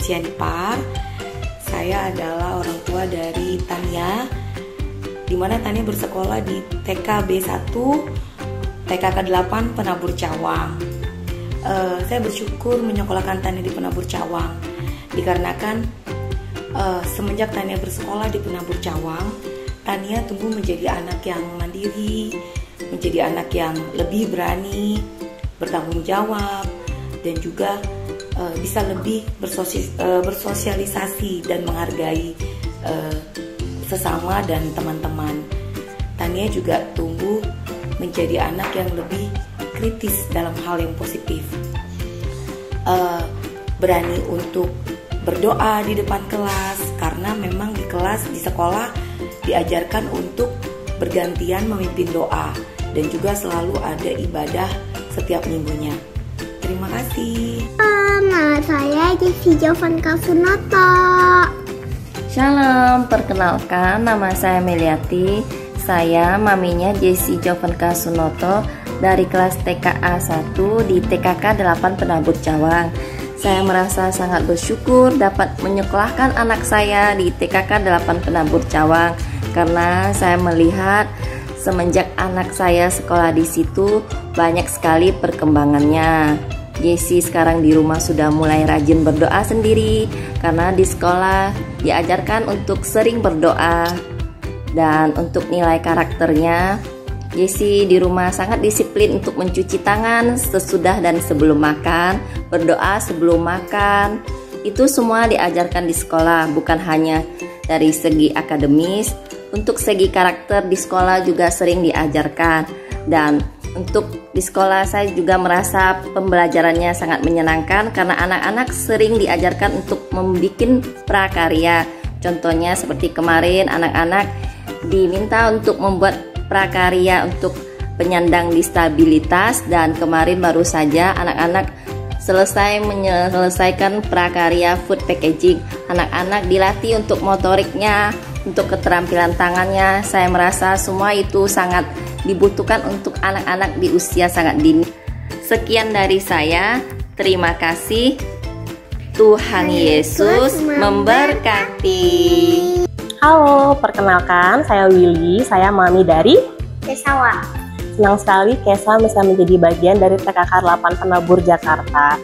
Cianipar. Saya adalah orang tua dari Tania, di mana Tania bersekolah di TK B1, TK K8 Penabur Cawang. Saya bersyukur menyekolahkan Tania di Penabur Cawang, dikarenakan semenjak Tania bersekolah di Penabur Cawang, Tania tumbuh menjadi anak yang mandiri, menjadi anak yang lebih berani, bertanggung jawab, dan juga bisa lebih bersosialisasi dan menghargai sesama dan teman-teman. Tania juga tumbuh menjadi anak yang lebih kritis dalam hal yang positif, berani untuk berdoa di depan kelas, karena memang di kelas, di sekolah diajarkan untuk bergantian memimpin doa, dan juga selalu ada ibadah setiap minggunya. Terima kasih. Nama saya Jessi Jovanka Sunoto. Shalom, perkenalkan nama saya Meliati. Saya maminya Jessi Jovanka Sunoto dari kelas TKA 1 di TKK 8 Penabur Cawang. Saya merasa sangat bersyukur dapat menyekolahkan anak saya di TKK 8 Penabur Cawang, karena saya melihat semenjak anak saya sekolah di situ banyak sekali perkembangannya. Jessi sekarang di rumah sudah mulai rajin berdoa sendiri, karena di sekolah diajarkan untuk sering berdoa. Dan untuk nilai karakternya, Jessi di rumah sangat disiplin untuk mencuci tangan sesudah dan sebelum makan, berdoa sebelum makan. Itu semua diajarkan di sekolah, bukan hanya dari segi akademis. Untuk segi karakter di sekolah juga sering diajarkan. Dan untuk di sekolah saya juga merasa pembelajarannya sangat menyenangkan, karena anak-anak sering diajarkan untuk membuat prakarya. Contohnya seperti kemarin anak-anak diminta untuk membuat prakarya untuk penyandang disabilitas, dan kemarin baru saja anak-anak selesai menyelesaikan prakarya food packaging. Anak-anak dilatih untuk motoriknya, untuk keterampilan tangannya. Saya merasa semua itu sangat dibutuhkan untuk anak-anak di usia sangat dini. Sekian dari saya, terima kasih. Tuhan Yesus memberkati. Halo, perkenalkan saya Willy, saya mami dari Kesawa. Senang sekali Kesa bisa menjadi bagian dari TKK 8 Penabur Jakarta.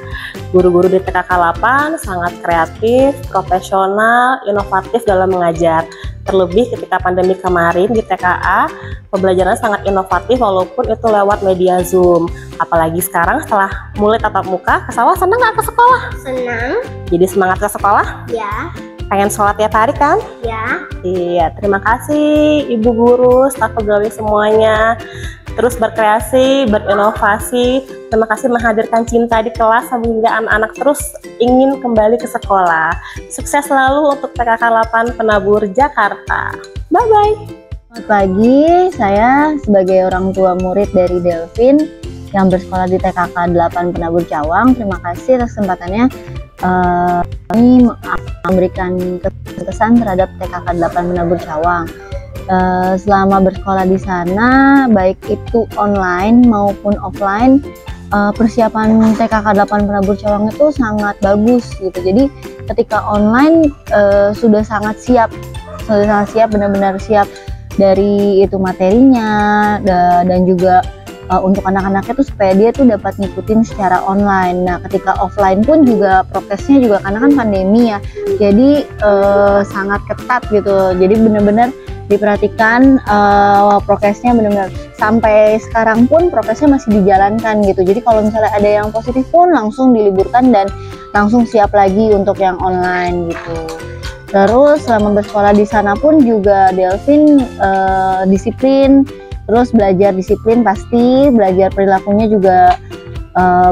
Guru-guru di TKK 8 sangat kreatif, profesional, inovatif dalam mengajar. Terlebih ketika pandemi kemarin di TKA, pembelajaran sangat inovatif walaupun itu lewat media Zoom. Apalagi sekarang setelah mulai tatap muka, Kesawa senang nggak ke sekolah? Senang. Jadi semangat ke sekolah? Ya. Pengen sholat tiap hari kan? Ya. Iya, terima kasih Ibu Guru, staf pegawai semuanya. Terus berkreasi, berinovasi. Terima kasih menghadirkan cinta di kelas sehingga anak-anak terus ingin kembali ke sekolah. Sukses selalu untuk TKK 8 Penabur Jakarta. Bye-bye. Selamat pagi, saya sebagai orang tua murid dari Delvin yang bersekolah di TKK 8 Penabur Cawang. Terima kasih atas kesempatannya. Kami memberikan kesan terhadap TKK 8 Penabur Cawang. Selama bersekolah di sana, baik itu online maupun offline, persiapan TKK 8 Penabur Cawang itu sangat bagus gitu. Jadi ketika online sudah sangat siap, benar-benar siap dari itu materinya dan juga untuk anak-anaknya tuh supaya dia tuh dapat ngikutin secara online. Nah, ketika offline pun juga prokesnya juga karena kan pandemi ya, jadi sangat ketat gitu. Jadi benar-benar diperhatikan prokesnya, benar-benar sampai sekarang pun prokesnya masih dijalankan gitu. Jadi kalau misalnya ada yang positif pun langsung diliburkan dan langsung siap lagi untuk yang online gitu. Terus selama bersekolah di sana pun juga Delvin disiplin. Terus belajar disiplin pasti, belajar perilakunya juga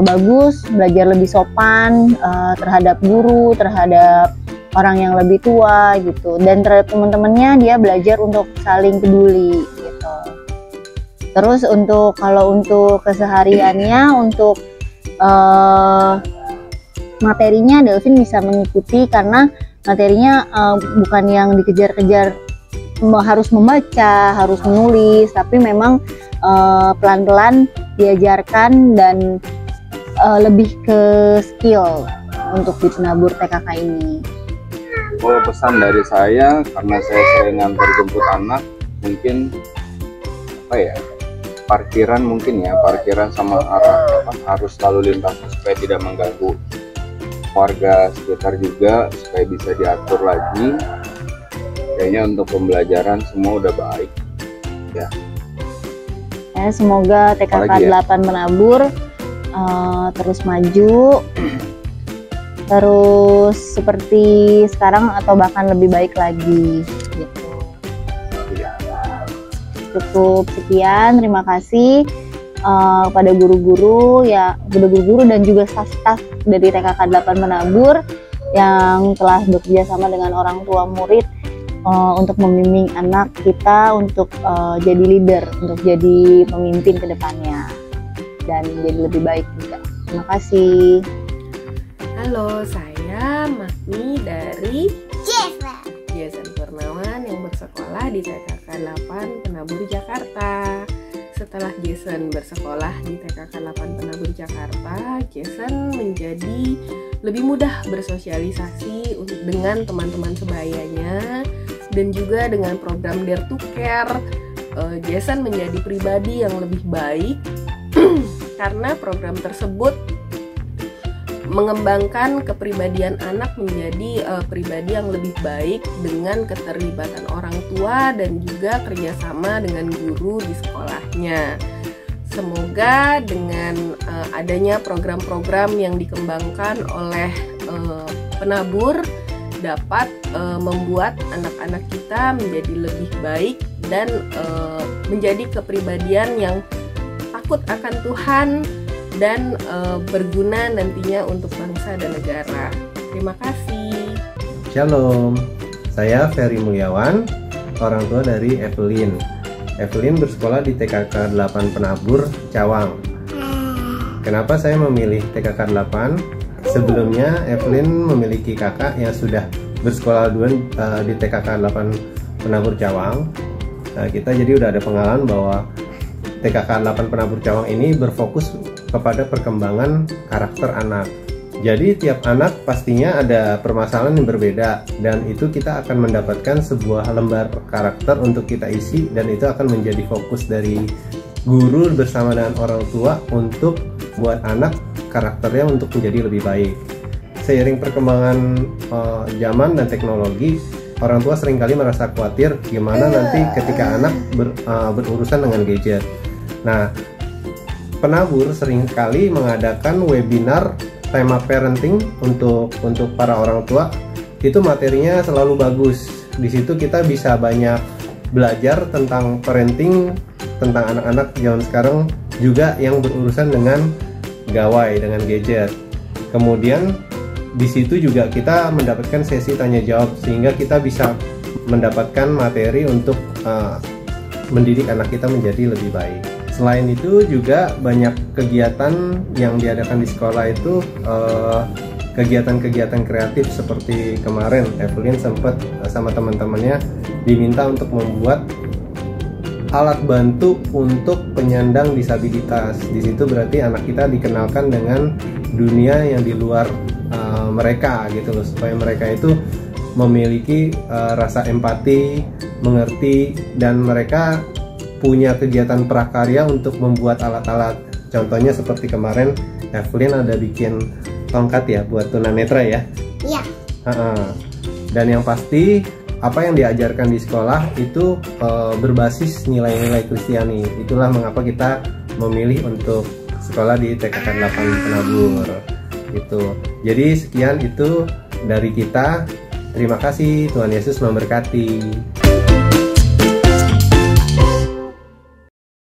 bagus, belajar lebih sopan terhadap guru, terhadap orang yang lebih tua gitu. Dan terhadap teman-temannya dia belajar untuk saling peduli gitu. Terus kalau untuk kesehariannya, untuk materinya Delvin bisa mengikuti karena materinya bukan yang dikejar-kejar harus membaca, harus menulis, tapi memang pelan-pelan diajarkan dan lebih ke skill untuk di penabur TKK ini? Kalau pesan dari saya, karena saya sering antar jemput anak, mungkin parkiran sama arus lalu lintas supaya tidak mengganggu warga sekitar juga, supaya bisa diatur lagi. Kayaknya untuk pembelajaran semua udah baik ya. Semoga TKK 8 Penabur terus maju, terus seperti sekarang atau bahkan lebih baik lagi gitu. Cukup sekian, terima kasih kepada guru-guru dan juga staf-staf dari TKK 8 Penabur yang telah bekerja sama dengan orang tua murid untuk membimbing anak kita untuk jadi leader, untuk jadi pemimpin ke depannya dan jadi lebih baik juga. Terima kasih. Halo, saya Magni dari Jason Purnawan yang bersekolah di TKK 8 Penabur Jakarta. Setelah Jason bersekolah di TKK 8 Penabur Jakarta, Jason menjadi lebih mudah bersosialisasi dengan teman-teman sebayanya dan juga dengan program Dare to Care. Jason menjadi pribadi yang lebih baik karena program tersebut mengembangkan kepribadian anak menjadi pribadi yang lebih baik dengan keterlibatan orang tua dan juga kerjasama dengan guru di sekolahnya. Semoga dengan adanya program-program yang dikembangkan oleh penabur dapat membuat anak-anak kita menjadi lebih baik dan menjadi kepribadian yang takut akan Tuhan dan berguna nantinya untuk bangsa dan negara. Terima kasih. Shalom, saya Ferry Mulyawan, orang tua dari Evelyn. Evelyn bersekolah di TKK 8 Penabur, Cawang. Kenapa saya memilih TKK 8? Sebelumnya Evelyn memiliki kakak yang sudah bersekolah duluan di TKK 8 Penabur Cawang. Kita jadi udah ada pengalaman bahwa TKK 8 Penabur Cawang ini berfokus kepada perkembangan karakter anak. Jadi tiap anak pastinya ada permasalahan yang berbeda dan itu kita akan mendapatkan sebuah lembar karakter untuk kita isi dan itu akan menjadi fokus dari guru bersama dengan orang tua untuk buat anak karakternya untuk menjadi lebih baik. Seiring perkembangan zaman dan teknologi, orang tua seringkali merasa khawatir gimana nanti ketika anak berurusan dengan gadget. Nah, penabur seringkali mengadakan webinar tema parenting untuk para orang tua. Itu materinya selalu bagus. Di situ kita bisa banyak belajar tentang parenting, tentang anak-anak zaman sekarang juga yang berurusan dengan gawai, dengan gadget. Kemudian di situ juga kita mendapatkan sesi tanya jawab sehingga kita bisa mendapatkan materi untuk mendidik anak kita menjadi lebih baik. Selain itu juga banyak kegiatan yang diadakan di sekolah itu kegiatan-kegiatan kreatif seperti kemarin Evelyn sempat sama teman-temannya diminta untuk membuat alat bantu untuk penyandang disabilitas. Di situ berarti anak kita dikenalkan dengan dunia yang di luar mereka gitu loh, supaya mereka itu memiliki rasa empati, mengerti, dan mereka punya kegiatan prakarya untuk membuat alat-alat. Contohnya seperti kemarin Evelyn ada bikin tongkat ya buat tunanetra ya. Iya. Dan yang pasti apa yang diajarkan di sekolah itu berbasis nilai-nilai Kristiani. Itulah mengapa kita memilih untuk sekolah di TKK 8 Penabur gitu. Jadi sekian itu dari kita. Terima kasih, Tuhan Yesus memberkati.